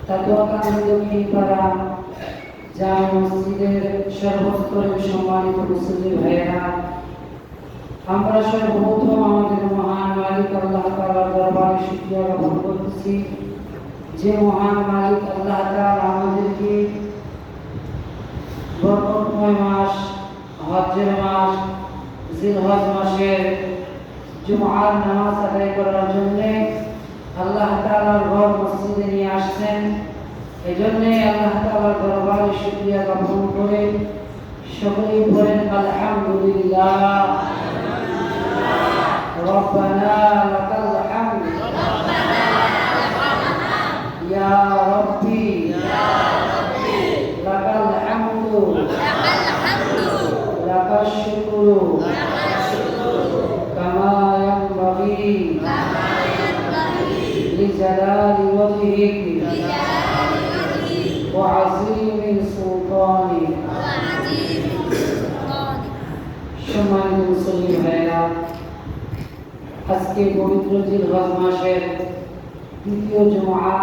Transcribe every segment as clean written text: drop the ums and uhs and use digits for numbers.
তাকওয়াকারী দক্ষিণপাড়া জামে মসজিদের সর্বস্তরের সম্মানিত মুসলিম ভাইয়েরা, আমরা সর্বপ্রথম আমাদের মহান মালিক আল্লাহ তাআলার দরবারে শুকরিয়া জ্ঞাপন করতেছি, যে মহান মালিক আল্লাহ তাআলা আমাদেরকে বরকতময় মাস, হজ্জের মাস, জিলহজ মাসের জুমআর নামাজ আদায় করার জন্য আল্লাহ তাআলার ঘর মসজিদে নিয়ে আসছেন। এজন্য আল্লাহ তাআলার দরবারে শুকরিয়া জ্ঞাপন করে সকলেই বলেন আলহামদুলিল্লাহ। রব্বানা লাকাল হামদ ইয়া রাব্বি লাকাল হামদু লাকাশ শুকরু কামা ইয়ানবাগি লিজালালি ওয়াজহিক ওয়া আযীমি সুলতানিক। সম্মানিত মুসলিম ভাইয়েরা, আজকে পবিত্র জিলহজ মাসের দ্বিতীয় জুমআ,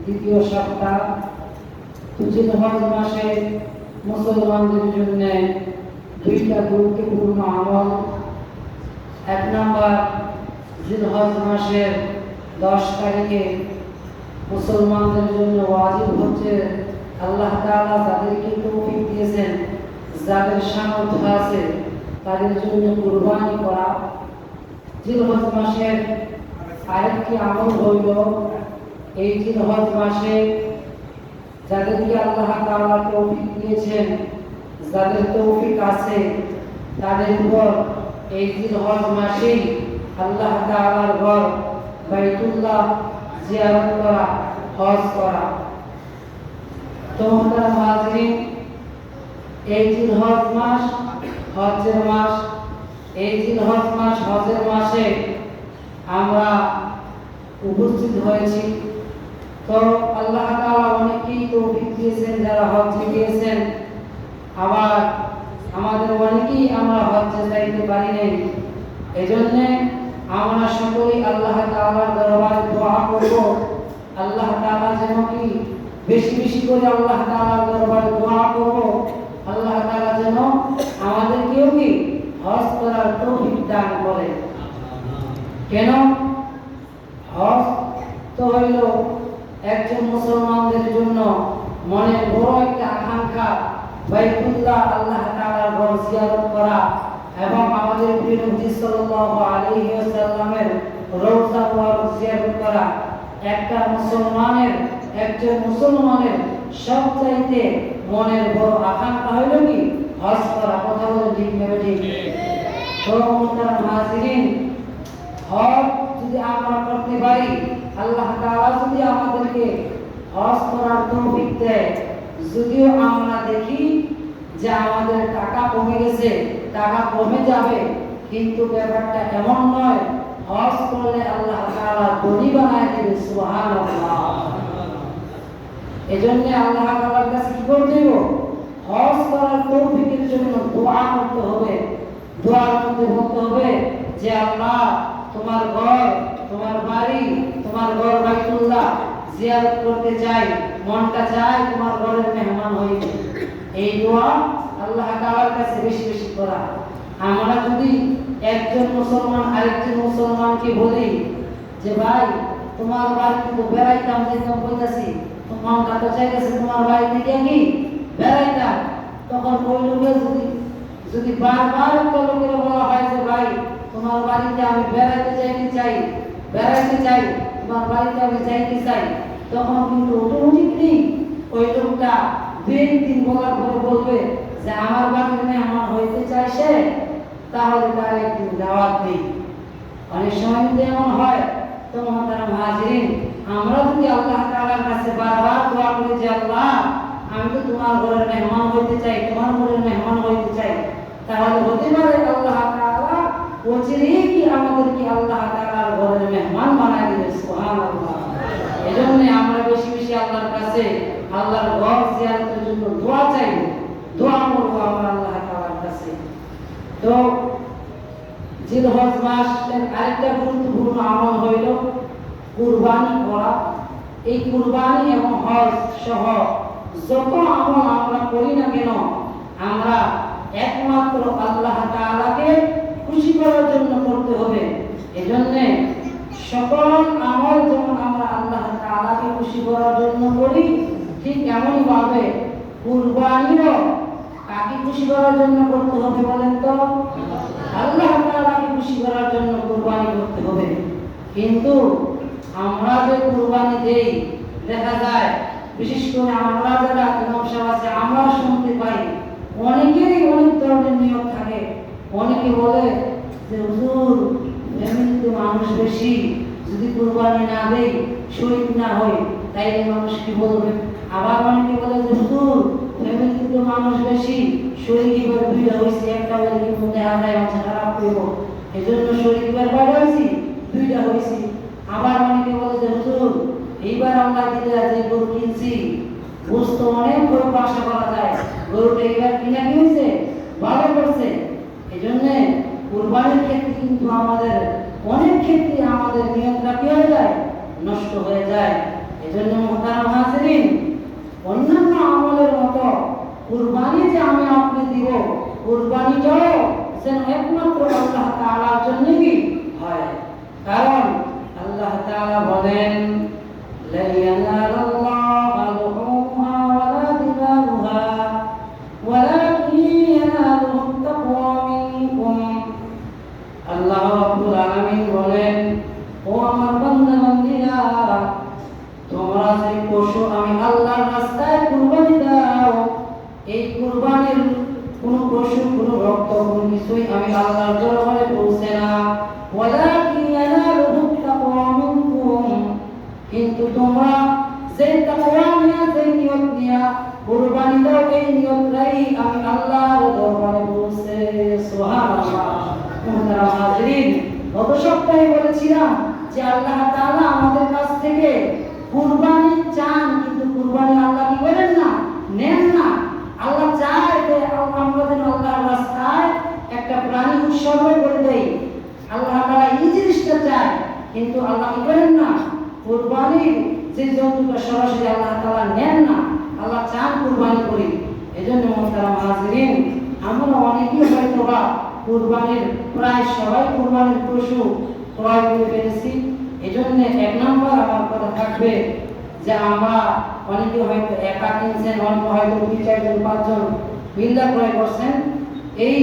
দ্বিতীয় সপ্তাহ। জিলহজ মাসে মুসলমানদের জন্য দুইটা গুরুত্বপূর্ণ আমল। এক নম্বর, জিলহজ মাসের 10 তারিখে মুসলমানদের জন্য ওয়াজিব হচ্ছে, আল্লাহ তাআলা যাদেরকে তৌফিক দিয়েছেন, যাদের সামর্থ্য আছে, তাদের জন্য কুরবানি করা। জিলহজ মাসের আরেকটি আমল হইল, এই জিলহজ মাসে যাদেরকে আল্লাহ তাআলা তৌফিক দিয়েছেন, যাদের তৌফিক আছে, তাদের উপর এই জিলহজ মাসেই আল্লাহ তাআলার ঘর বাইতুল্লাহ জিয়ারত করা, হজ করা। তো মোহতারাম হাজিরিন, এই জিলহজ মাস হজ্জের মাস। এই জিলহজ মাস হজ্জের মাসে আমরা উপস্থিত হয়েছি। তো আল্লাহ তাআলা অনেকেই তৌফিক দিয়েছেন যারা হজ্জে গিয়েছেন, আবার আমাদের অনেকেই আমরা হজ্জে যাইতে পারি নাই। এজন্য আমরা সকলেই আল্লাহ তাআলার দরবারে দোয়া করব, আল্লাহ তাআলা যেন কি বেশি বেশি করে আল্লাহ তাআলার দরবারে দোয়া করব, আল্লাহ তাআলা যেন আমাদেরকেও কি হজ করার তৌফিক দান করে। কেন? হজ তো হইল একজন মুসলমানদের জন্য মনের বড় একটা আকাঙ্ক্ষা, বাইতুল্লাহ আল্লাহ তাআলার ঘর জিয়ারত করা এবং আমাদের প্রিয় নবী সাল্লাল্লাহু আলাইহি ওয়াসাল্লামের রওজা মুবারক জিয়ারত করা। একজন মুসলমানের সবচাইতে মনের বড় আকাঙ্ক্ষা হইল কি হজ করা। কথা বলে ঠিক নেবে ঠিক। তো মুহতারাম হাজিরিন, হজ যদি আমরা করতে পারি, আল্লাহ তাআলা যদি আমাদেরকে হজ করার তৌফিক দেয়, যদিও আমরা দেখি যে আমাদের টাকা কমে গেছে, টাকা কমে যাবে, কিন্তু ব্যাপারটা এমন নয়। হজ করলে আল্লাহ তাআলা ধনী বানায় দেবে। সুবহানাল্লাহ। এজন্য আল্লাহ তাআলার কাছে কি করতে হবে? হজ করার তৌফিকের জন্য দোয়া করতে হবে। দোয়ার মধ্যে বলতে হবে যে আল্লাহ, তোমার ঘর, তোমার বাড়ি, তোমার ঘর বাইতুল্লাহ জিয়ারত করতে চাই, মনটা চায় তোমার ঘরের মেহমান হইতে। এই দোয়া আল্লাহ তাআলার কাছে বেশি বেশি করা। আমরা যদি একজন মুসলমান আরেকজন মুসলমানকে বলি যে ভাই, তোমার বাড়িতে তো বেড়াইতাম, যেতাম, বলতেছি, তোমার কাছে চাইতেছে তোমার বাড়িতে গিয়ে কি বেড়াইতাম, তখন ওই লোকের যদি বারবার একটা লোকের বলা হয় যে ভাই, তোমার বাড়িতে আমি বেড়াইতে চাই, তোমার বাড়িতে আমি যাইতে চাই, তখন কিন্তু অটোমেটিকলি ওই লোকটা 2 দিন বলার পরে বলবে যে আমার বাড়িতে মেহমান হইতে চায় সে, তাহলে তার একদিন দাওয়াত দিই। অনেক সময় কিন্তু এমন হয়। তো মুহতারাম হাজিরিন, আমরা যদি আল্লাহ তাআলার কাছে বারবার দোয়া করি যে আল্লাহ, আমি তো তোমার ঘরের মেহমান হইতে চাই, তোমার ঘরের মেহমান হইতে চাই, তাহলে হতে পারে আল্লাহ তাআলা অচিরেই কি আমাদেরকে আল্লাহ তাআলার ঘরের মেহমান বানায় দিবে। সুবহানাল্লাহ। এজন্য আমরা বেশি বেশি আল্লাহর কাছে আল্লাহর ঘর জিয়ারতের জন্য দোয়া চাই, দোয়া করব আমরা আল্লাহ তাআলার কাছে। তো জিলহজ মাসের আরেকটা গুরুত্বপূর্ণ আমল হইল কুরবানি করা। এই কুরবানি এবং হজ সহ যত আমল আমরা করি না কেন আমরা একমাত্র আল্লাহ তাআলাকে খুশি করার জন্য করতে হবে। এজন্য সকল আমল যেমন আমরা আল্লাহ তাআলাকে খুশি করার জন্য করি, ঠিক এমনই ভাবে কুরবানিও কাকে খুশি করার জন্য করতে হবে বলেন তো? আল্লাহ তাআলাকে খুশি করার জন্য কুরবানি করতে হবে। কিন্তু আমরা যে কুরবানি দেই, দেখা যায় বিশেষ করে আমরা যারা ইমাম সাহেব আছে আমরা শুনতে পাই অনেকেরই অনেক ধরনের নিয়ম থাকে। অনেকে বলে যে হুজুর এমনিতে মানুষ বেশি, যদি কুরবানি না দেই শরীক না হয় তাইলে মানুষ কি বলবে। আবার অনেকে বলে যে হুজুর এমনিতে মানুষ বেশি, শরীক এবার দুইটা হয়েছে, একটা বলে কিন্তু দেখা যায় মাথা খারাপ করবো, এই জন্য শরীক এবার বাইরে হয়েছি, দুইটা হয়েছি। আবার অনেকে বলে যে হুজুর এইবার আমরা দিলে যে গরু কিনছি বুঝতো অনেক গরু আশা করা যায়, গরুটা এইবার কিনা কি হয়েছে ভালো করছে। এই জন্য কুরবানির ক্ষেত্রে কিন্তু আমাদের অনেক ক্ষেত্রে আমাদের নিয়মটা কি হয়ে যায়, নষ্ট হয়ে যায়। এই জন্য মুহতারাম হাজিরিন, অন্যান্য আমলের মতো কুরবানি যে আমি আপনি দিব, কুরবানিটাও যেন একমাত্র আল্লাহ তাআলার জন্য কি হয়। কারণ আল্লাহ তাআলা বলেন লা ইয়ানালুল্লাহু লুহুমুহা ওয়ালা দিমাউহা ওয়ালাকিন ইয়ানালুহু তাকওয়া মিনকুম। আল্লাহ রাব্বুল আলামিন বলেন, ও আমার বান্দা বান্দীরা, তোমরা যে পশু আমি আল্লাহর রাস্তায় কুরবানি দাও, এই কুরবানির কোন পশু কোন রক্ত কোন কিছুই আমি আল্লাহর দরবারে পৌঁছে না। ওয়ালাকিন ইয়ানালুহু তাকওয়া মিনকুম, কিন্তু তোমরা যে তাকওয়া নিয়ে যে নিয়ত নিয়ে কুরবানি দাও, এই নিয়তটাই আমি আল্লাহর দরবারে পৌঁছে। সুবহানাল্লাহ। মুহতারাম হাজিরিন, গত সপ্তাহে বলেছিলাম যে আল্লাহ তাআলা আমাদের কাছ থেকে কুরবানি চান, কিন্তু কুরবানি আল্লাহ কি করেন না, নেন না। আল্লাহ চায় যে আমরা যেন আল্লাহর রাস্তায় একটা প্রাণী উৎসর্গ করে দেই। আল্লাহ তাআলা এই জিনিসটা চায়, কিন্তু আল্লাহ কি করেন না, কুরবানির যে জন্তুটা সরাসরি আল্লাহ তাআলা নেন না, আল্লাহ চান কুরবানি করি। এজন্য মুহতারাম হাজিরিন, আমরা অনেকেই হয়তো বা কুরবানির প্রায় সবাই কুরবানির পশু ক্রয় করে ফেলেছি। এজন্য এক নম্বর আমার কথা থাকবে যে আমরা অনেকে হয়তো একা কিনছেন, অন্য হয়তো 2-4 জন 5 জন মিল্লা ক্রয় করছেন। এই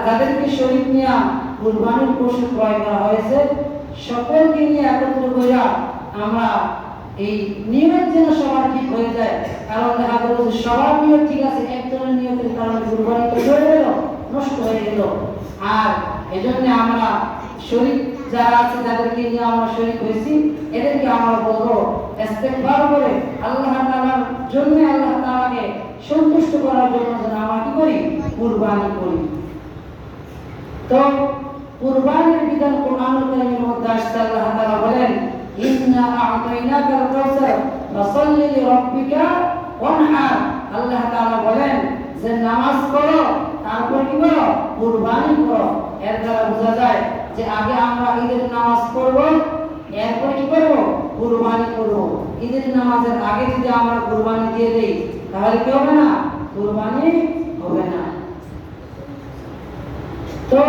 যাদেরকে শরীক নিয়ে কুরবানির পশু ক্রয় করা হয়েছে সকলকে নিয়ে একত্র করে আমরা এই নিয়ত যেন সবার ঠিক হয়ে যায়। কারণ দেখা গেল যে সবার নিয়ত ঠিক আছে, একজনের নিয়তের কারণে কুরবানি তো চলে গেল, নষ্ট হয়ে গেল। আর এজন্য আমরা শরীক যারা আছে যাদেরকে নিয়ে আমরা শরীক হয়েছি এদেরকে আমরা বলবো ইস্তেগফার করে আল্লাহ তাআলার জন্য, আল্লাহ তাআলাকে সন্তুষ্ট করার জন্য যেন আমরা কি করি, কুরবানি করি। তো কুরবানির বিধান কোরআনুল কারীমের মধ্যে আসছে। আল্লাহ তাআলা বলেন, ইন্না আ'তাইনাকাল কাউসার ফাসাল্লি লিরাব্বিকা ওয়ানহার। আল্লাহ তাআলা বলেন যে নামাজ পড়ো, তারপর কি করো, কুরবানি করো। এর দ্বারা বোঝা যায় যে আগে আমরা ঈদের নামাজ পড়ব, এরপর কি করব, কুরবানি করব। ঈদের নামাজের আগে যদি আমরা কুরবানি দিয়ে দেই তাহলে কি হবে না, কুরবানি হবে না। তো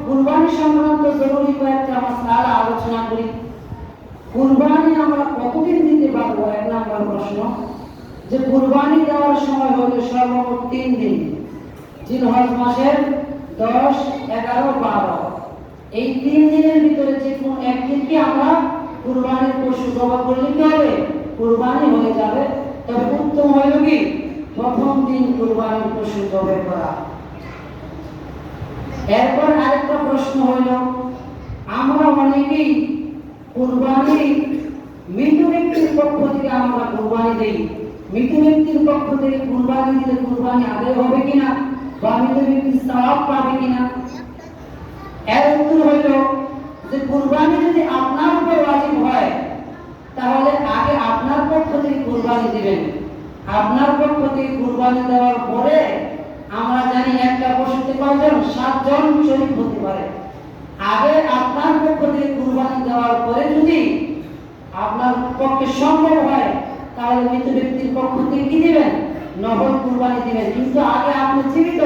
কুরবানি সংক্রান্ত জরুরি কয়েকটা মাসআলা আলোচনা করি। কুরবানি আমরা কতদিন দিতে পারবো? এক নম্বর প্রশ্ন, যে কুরবানি দেওয়ার সময় হলো সর্বমোট 3 দিন, জিলহজ মাসের 10, 11, 12। এই 3 দিনের ভিতরে যে কোন একদিনকে আমরা কুরবানির পশু জবাই করলে কি হবে, কুরবানি হয়ে যাবে। তবে উত্তম হইল কি প্রথম দিন কুরবানির পশু জবাই করা। এরপর আরেকটা প্রশ্ন হইল, আমরা অনেকেই কুরবানি মৃত ব্যক্তির পক্ষ থেকে আমরা কুরবানি দেই। মৃত ব্যক্তির পক্ষ থেকে কুরবানি দিলে কুরবানি আদায় হবে কিনা বা মৃত ব্যক্তি সওয়াব পাবে কিনা? এর উত্তর হইল যে কুরবানি যদি আপনার উপর ওয়াজিব হয় তাহলে আগে আপনার পক্ষ থেকে কুরবানি দিবেন। আপনার পক্ষ থেকে কুরবানি দেওয়ার পরে আমরা জানি একটা পশুতে কয়জন, 7 জন শরীক হতে পারে। আগে আপনার পক্ষ থেকে কুরবানি দেওয়ার পরে যদি আপনার পক্ষে সম্ভব হয় তাহলে মৃত ব্যক্তির পক্ষ থেকে কি দিবেন? নফল কুরবানি দিবেন। কিন্তু আগে আপনি জীবিত,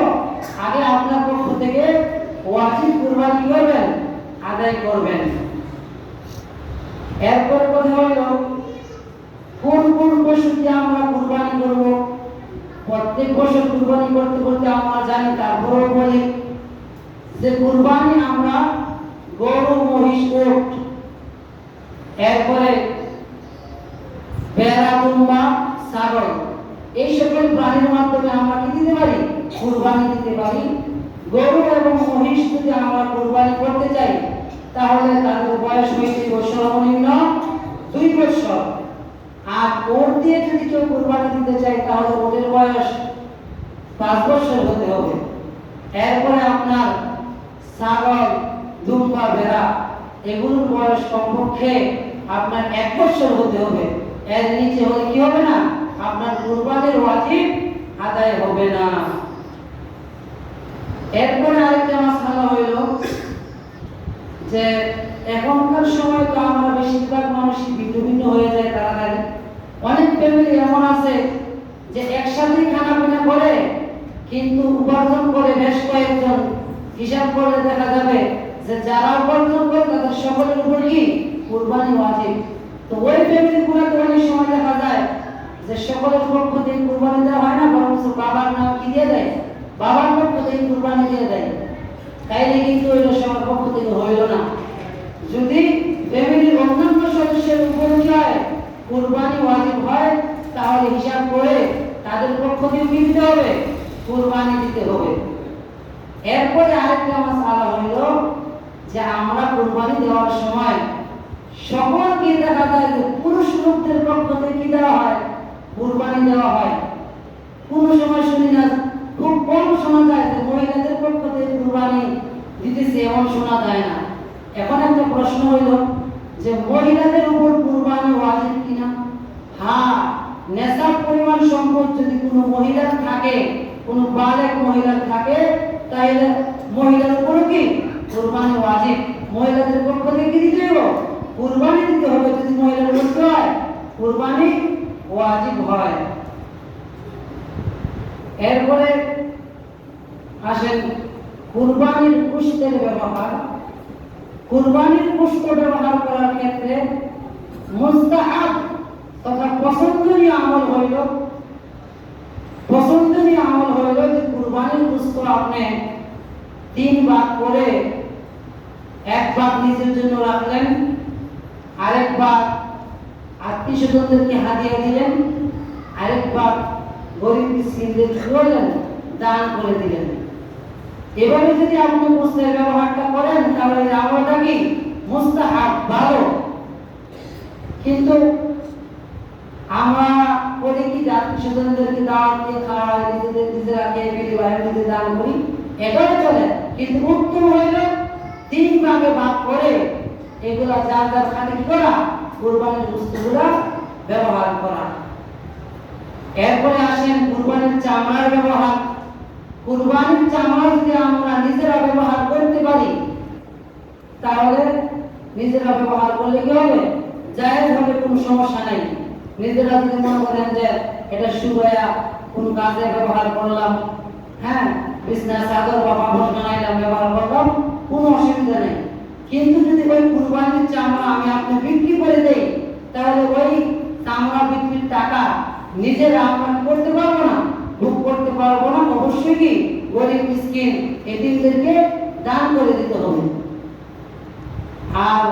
আগে আপনার পক্ষ থেকে ওয়াজিব কুরবানি করবেন, আদায় করবেন। এরপর কথা হলো কোন কোন পশু দিয়ে আমরা কুরবানি করব। প্রত্যেক বছর কুরবানি করতে করতে আমরা জানি, তারপরেও বলি যে কুরবানি আমরা গরু, মহিষ, উট, এরপরে ভেড়া, দুম্বা, ছাগল, এই সকল প্রাণীর মাধ্যমে আমরা কি দিতে পারি? কুরবানি দিতে পারি। গরু এবং মহিষ যদি আমরা কুরবানি করতে চাই তাহলে তাদের বয়স হইতে সর্বনিম্ন 2 বছর। আর ওট দিয়ে যদি কেউ কুরবানি দিতে চায় তাহলে ওটের বয়স 5 বছর হতে হবে। এরপরে আপনার ছাগল, দুম্বা, ভেড়া এগুলোর বয়স কমপক্ষে আপনার 1 বছর হতে হবে। এর নিচে হলে কি হবে না? আপনার কুরবানির ওয়াজিব আদায় হবে না। এরপরে আরেকটা মাসআলা হইল যে এখনকার সময় তো আমরা বেশিরভাগ মানুষই ভিন্ন ভিন্ন হয়ে যায় তাড়াতাড়ি। অনেক ফ্যামিলি এমন আছে যে একসাথে খানা পিনা করে কিন্তু উপার্জন করে বেশ কয়েকজন। হিসাব করলে দেখা যাবে যে যারা উপার্জন করে তাদের সকলের উপর কি কুরবানি ওয়াজিব। তো ওই ফ্যামিলিগুলোতে অনেক সময় দেখা যায় যে সকলের পক্ষ থেকে কুরবানি দেওয়া হয় না, বরং বাবার নাম কি দিয়ে দেয়? বাবার পক্ষ থেকে কুরবানি দিয়ে দেয়। তাইলে কিন্তু এটা সবার পক্ষ থেকে হইল না। যদি ফ্যামিলির অন্যান্য সদস্যের উপর কি হয়? কুরবানি ওয়াজিব হয়, তাহলে হিসাব করে তাদের পক্ষ থেকে কি দিতে হবে? কুরবানি দিতে হবে। এরপরে আরেকটা মাসআলা হইল যে আমরা কুরবানি দেওয়ার সময় সকলকে দেখা যায় যে পুরুষ লোকদের পক্ষ থেকে কি দেওয়া হয়? কুরবানি দেওয়া হয়। কোন সময় শুনি না, খুব কম শোনা যায় যে মহিলাদের পক্ষ থেকে কুরবানি দিতেছে, এমন শোনা যায় না। এখন একটা প্রশ্ন হইল যে মহিলাদের উপর কুরবানি ওয়াজিব কিনা? হ্যাঁ, নেশাব পরিমাণ সম্পদ যদি কোনো মহিলার থাকে, কোনো বালেগ মহিলার থাকে, তাহলে মহিলার উপর কি কুরবানি ওয়াজিব। মহিলাদের পক্ষ থেকে দিতে হবে, কুরবানি দিতে হবে। যদি মহিলার উপর হয় কুরবানি ওয়াজিব হয়। এরপরে আসেন কুরবানির গোশতের ব্যবহার। কুরবানির গোশত ব্যবহার করার ক্ষেত্রে মুস্তাহাব তথা পছন্দনীয় আমল হইল যে কুরবানির গোশত আপনি 3 ভাগ করে 1 ভাগ নিজের জন্য রাখলেন, আরেক ভাগ আত্মীয়স্বজনদেরকে হাদিয়া দিলেন, আরেক ভাগ গরিব মিসকিনদের দিলেন, দান করে দিলেন। এভাবে যদি আপনি গোশতের ব্যবহারটা করেন তাহলে এই আমলটা কি মুস্তাহাব, ভালো। কিন্তু আমরা করি কি? আত্মীয়স্বজনদেরকে দাওয়াত দিয়ে খাওয়াই, নিজেরা খেয়ে ফেলি, বাইরে দান করি, এটাও চলে। কিন্তু উত্তম হইল 3 ভাগে ভাগ করে এগুলা যার যার খাতে কি করা? কুরবানির গোশতগুলা ব্যবহার করা। এরপরে আসেন কুরবানির চামড়ার ব্যবহার। কুরবানির চামড়া যদি আমরা নিজেরা ব্যবহার করতে পারি তাহলে নিজেরা ব্যবহার করলে কি হবে? জায়েজ হবে, কোনো সমস্যা নাই। নিজেরা যদি মনে করেন যে এটা শুকায়া কোন কাজে ব্যবহার করলাম, হ্যাঁ, বিছনা চাদর বা পাপড় বানাইলাম, ব্যবহার করলাম, কোনো অসুবিধা নেই। কিন্তু যদি ওই কুরবানির চামড়া আমি আপনি বিক্রি করে দেই তাহলে ওই চামড়া বিক্রির টাকা নিজেরা আমরা করতে পারবো না, ভোগ করতে পারবো না। অবশ্যই কি গরিব মিসকিন এতিমদেরকে দান করে দিতে হবে। আর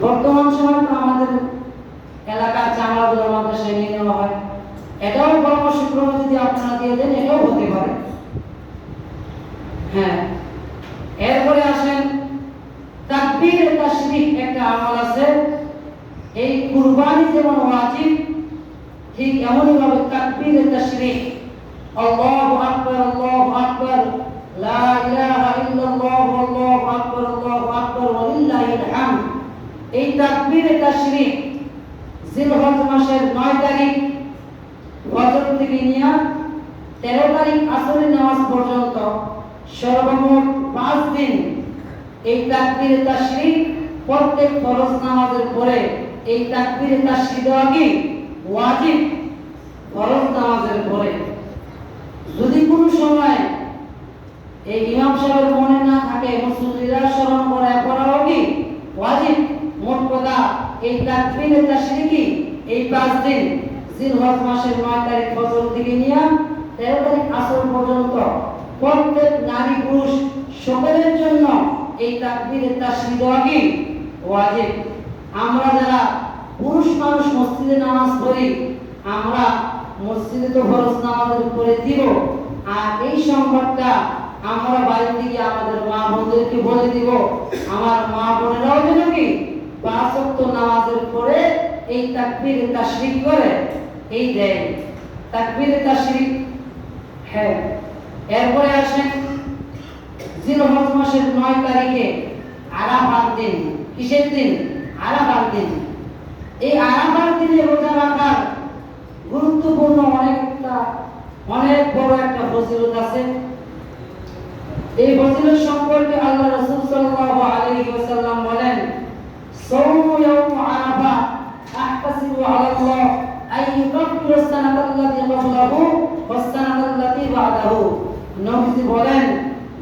বর্তমান সময় তো আমাদের এলাকার চামড়াগুলো মাদ্রাসায় নিয়ে নেওয়া হয়, এটাও পরামর্শক্রমে যদি আপনারা দিয়ে দেন এটাও হতে পারে। হ্যাঁ, এরপরে আসেন তাকবীর তাশরীক, একটা আমল আছে। এই কুরবানি যেমন ওয়াজিব ঠিক এমনই ভাবে তাকবীর তাশরীক, আল্লাহু আকবার, আল্লাহু আকবার, লা ইলাহা ইল্লাল্লাহ, আল্লাহু আকবার, আল্লাহু আকবার, ওয়ালিল্লাহিল হামদ। এই তাকবীর তাশরীক জিলহজ মাসের 9 তারিখ ফজর থেকে নিয়ে 13 তারিখ আসরের নামাজ পর্যন্ত সর্বমোট 5 দিন এই তাকবীর তাশরীক প্রত্যেক ফরজ নামাজের পরে এই তাকবীরে তাশরিক দেওয়া কি ওয়াজিব। ফরজ নামাজের পরে যদি কোনো সময় এই ইমাম সাহেবের মনে না থাকে মুসল্লিরা স্মরণ করে পড়াও কি ওয়াজিব। মোট কথা এই তাকবীরে তাশরিক এই 5 দিন জিলহজ মাসের 9 তারিখ ফজর থেকে নিয়ে 13 তারিখ আসর পর্যন্ত প্রত্যেক নারী পুরুষ সকলের জন্য এই তাকবীরে তাশরিক দেওয়া কি ওয়াজিব। আমরা যারা পুরুষ মানুষ মসজিদে নামাজ পড়ি, আমরা মসজিদে তো ফরজ নামাজের উপরে দিব, আর এই সংবাদটা আমরা বাড়ি থেকে আমাদের মা বোনদেরকে বলে দিব। আমার মা বোনেরাও যেন কি 5 ওয়াক্ত নামাজের পরে এই তাকবীরে তাশরিক করে এই দেয় তাকবীরে তাশরিক। হ্যাঁ, এরপরে আসেন জিলহজ মাসের 9 তারিখে আরাফার দিন। কিসের দিন? আরাফার দিন। এই আরাফার দিনে রোজা রাখার গুরুত্বপূর্ণ অনেক বড় একটা ফজিলত আছে। এই ফজিলত সম্পর্কে আল্লাহ রাসূল সাল্লাল্লাহু আলাইহি ওয়াসাল্লাম বলেন, সাওমু ইয়াউম আরাফা আহতাসিবু আলাল্লাহ আন ইউকাফিরা সানাতাল্লাতী ক্বাবলাহু ওয়াস সানাতাল্লাতী বা'দাহু। নবীজি বলেন,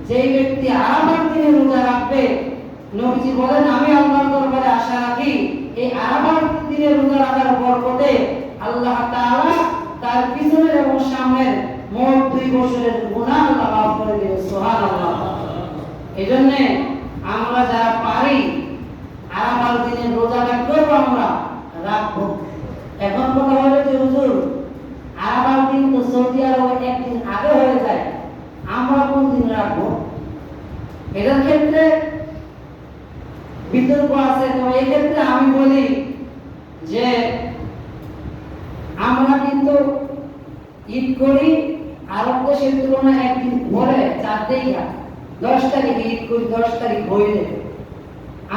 যে ব্যক্তি আরাফার দিনে রোজা রাখবে, নবীজি বলেন আমি আল্লাহর দরবারে আশা রাখি এই আরাফার দিনে রোজা রাখার বরকতে আল্লাহ তাআলা তার পিছনের এবং সামনের মোট 2 বছরের গুনাহ আল্লাহ মাফ করে দিবেন। সুবহানাল্লাহ। এজন্য আমরা যারা পারি আরাফার দিনে রোজা রাখবো, আমরা রাখবো। এখন কথা হলো যে হুজুর আরাফার দিন তো সৌদি আরবে একদিন আগে হয়ে যায়, আমরা কোন দিন রাখবো? এটার ক্ষেত্রে বিতর্ক আছে। তো এই ক্ষেত্রে আমি বলি যে আমরা কিন্তু ঈদ করি আরব দেশের তুলনায় একদিন পরে 4 তারিখ 10 তারিখে ঈদ করি। 10 তারিখ হইলে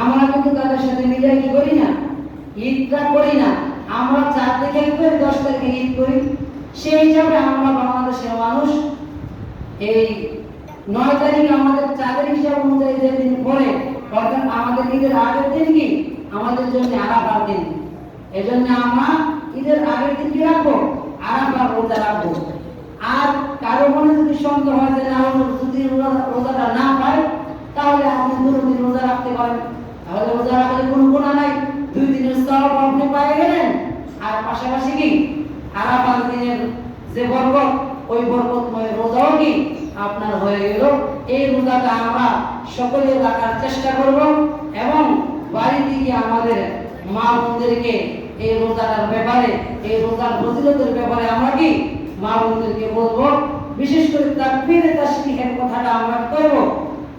আমরা কিন্তু তাদের সাথে মিলে কি করি না, ঈদটা করি না। আমরা 4 তারিখে করে 10 তারিখে ঈদ করি। সেই হিসাবে আমরা বাংলাদেশের মানুষ এই 9 তারিখ আমাদের 4 তারিখ হিসাব অনুযায়ী যে দিন পরে, অর্থাৎ আমাদের ঈদের আগের দিন কি আমাদের জন্য আরাফার দিন। এজন্য আমরা ঈদের আগের দিন কি রাখবো? আরাফার রোজা রাখবো। আর কারো মনে যদি সন্দেহ হয় যে না যদি রোজাটা না পায়, তাহলে আপনি 2 দিন রোজা রাখতে পারেন। তাহলে রোজা রাখলে কোনো গুনাহ নাই, 2 দিনের সওয়াব আপনি পেয়ে গেলেন। আর পাশাপাশি কি আরাফার দিনের যে বরকত, ওই বরকতময় রোজাও কি আপনার হয়ে গেল। এই রোজাটা আমরা সকলে রাখার চেষ্টা করব এবং বাড়ি থেকে আমাদের মা বোনদেরকে এই রোজাটার ব্যাপারে, এই রোজার ফজিলতের ব্যাপারে আমরা কি মা বোনদেরকে বলবো। বিশেষ করে তাকবীরে তাশরিকের কথাটা আমরা করব,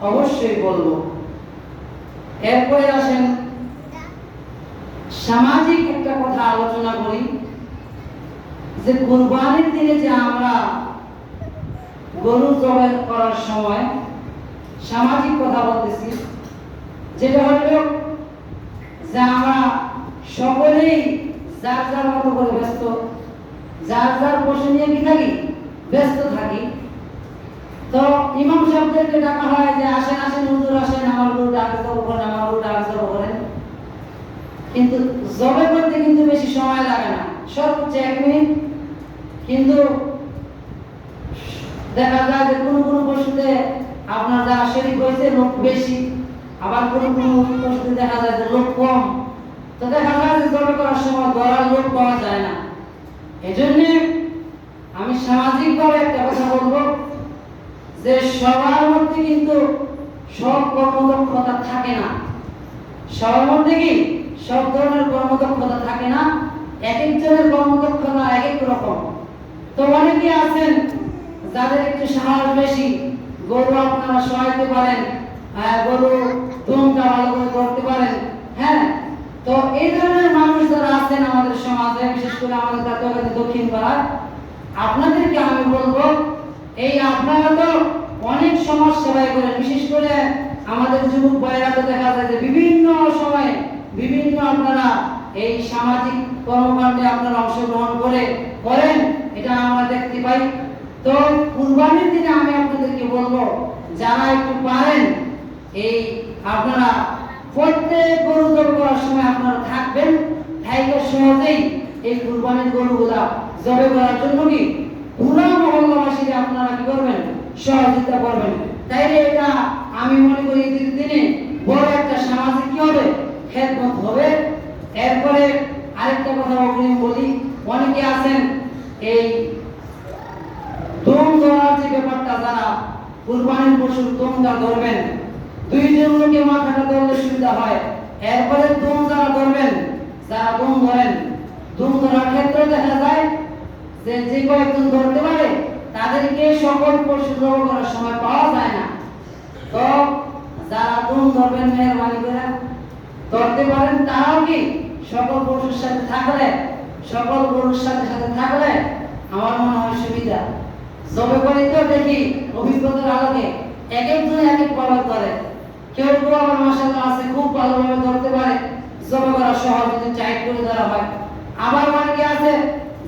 অবশ্যই বলবো। এরপরে আসেন সামাজিক একটা কথা আলোচনা করি যে কুরবানির দিনে যে আমরা গরু জবাই করার সময় সামাজিক কথা বলতেছি, যেটা হলো যে আমরা সকলেই যার যার মতো করে ব্যস্ত, যার যার পশু নিয়ে কি থাকি, ব্যস্ত থাকি। তো ইমাম সাহেবদেরকে ডাকা হয় যে আসেন আসেন হুজুর আসেন, আমার গরুটা আগে জবাই করেন, আমার গরুটা আগে জবাই করেন। কিন্তু জবাই করতে কিন্তু বেশি সময় লাগে না, সর্বোচ্চ 1 মিনিট। কিন্তু দেখা যায় যে কোনো কোনো পশুতে আপনার যারা শরীক হয়েছে লোক বেশি, আবার কোনো কোনো পশুতে দেখা যায় যে লোক কম। তো দেখা যায় যে জবাই করার সময় গড়ার লোক পাওয়া যায় না। এজন্য আমি সামাজিকভাবে একটা কথা বলবো যে সবার মধ্যে কিন্তু সব কর্মদক্ষতা থাকে না। সবার মধ্যে কি সব ধরনের কর্মদক্ষতা থাকে না। এক একজনের কর্মদক্ষতা এক এক রকম। তো অনেকে আছেন যাদের একটু সাহস বেশি, গরু আপনারা সহাইতে পারেন, গরু দুমটা ভালো করে করতে পারেন। হ্যাঁ, তো এই ধরনের মানুষ যারা আছেন আমাদের সমাজে, বিশেষ করে আমাদের জাতীয়তাবাদী দক্ষিণ পাড়ায়, আপনাদেরকে আমি বলবো এই আপনারা তো অনেক সমাজ সেবাই করেন। বিশেষ করে আমাদের যুবক ভাইরা তো দেখা যায় যে বিভিন্ন সময়ে বিভিন্ন আপনারা এই সামাজিক কর্মকাণ্ডে আপনারা অংশগ্রহণ করেন, এটা আমরা দেখতে পাই। তো কুরবানির দিনে আমি আপনাদেরকে বলবো যারা একটু পারেন এই আপনারা প্রত্যেক গরু জবাই করার সময় আপনারা থাকবেন, থাইকে সহজেই এই কুরবানির গরুগুলা জবাই করার জন্য কি পুরো মহল্লাবাসীকে আপনারা কি করবেন, সহযোগিতা করবেন। তাইলে এটা আমি মনে করি ঈদের দিনে বড় একটা সামাজিক কি হবে, খেদমত হবে। এরপরে আরেকটা কথা অগ্রিম বলি, অনেকে আছেন এই দম ধরার যে ব্যাপারটা, যারা কুরবানির পশুর দমটা ধরবেন, দুইজন লোকে মাথাটা ধরলে সুবিধা হয়। এরপরে দম যারা ধরবেন, যারা দম ধরেন, দম ধরার ক্ষেত্রে দেখা যায় যে যে কয়েকজন ধরতে পারে তাদেরকে সকল পশু জবাই করার সময় পাওয়া যায় না। তো যারা দম ধরবেন মেহরবানি করে ধরতে পারেন, তারাও কি সকল পশুর সাথে থাকলে, সকল গরুর সাথে সাথে থাকলে আমার মনে হয় সুবিধা। জবাই করে তো দেখি অভিজ্ঞতার আলোকে এক একজন এক এক ভাবে করে। কেউ কেউ আবার মাশাআল্লাহ আছে খুব ভালোভাবে ধরতে পারে, জবাই করা সহজ, যদি টাইট করে ধরা হয়। আবার অনেকে আছে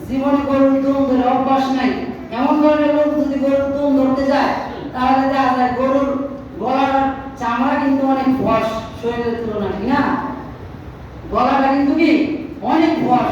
জীবনে গরুর দুম ধরে অভ্যাস নাই, এমন ধরনের লোক যদি গরুর দুম ধরতে যায় তাহলে দেখা যায় গরুর গলার চামড়া কিন্তু অনেক ফস শরীরের তুলনায়, ঠিক না? গলাটা কিন্তু কি অনেক ফস।